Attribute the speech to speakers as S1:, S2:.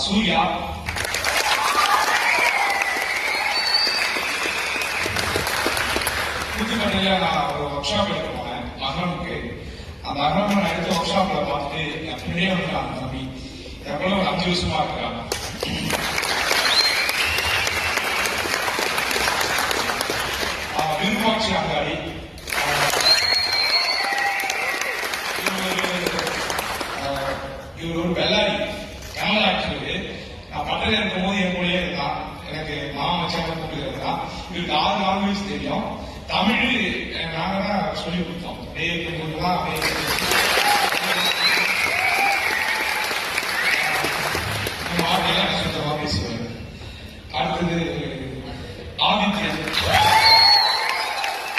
S1: சூர்யா, புதுக்கோட்டையில நான் ஒரு work shop எடுக்க போனேன் மகனுக்கு. அந்த மகன் நான் எடுத்த ஒர்க் ஷாப்ல பார்த்துட்டு என் பிள்ளைய வந்து நான் தம்பி எவ்வளவு ஒரு 5 வருஷமா இருக்கிறான். விருப்பாட்சி அங்காடி இவர் ஒரு பெல்லாரி கமல் ஆக்சுவலு. நான் பட்டத்தில் இருக்கும் போது என் கூடயே இருந்தான். எனக்கு மாமச்சாங்க கூப்பிட்டு இருந்தான். இவருக்கு 6 லாங்குவேஜ் தெரியும். தமிழ் நாங்க தான் சொல்லிக் கொடுத்தோம். இருக்கும்போதுதான் வார்த்தையெல்லாம் சுத்தமா பேசுவாரு. அடுத்தது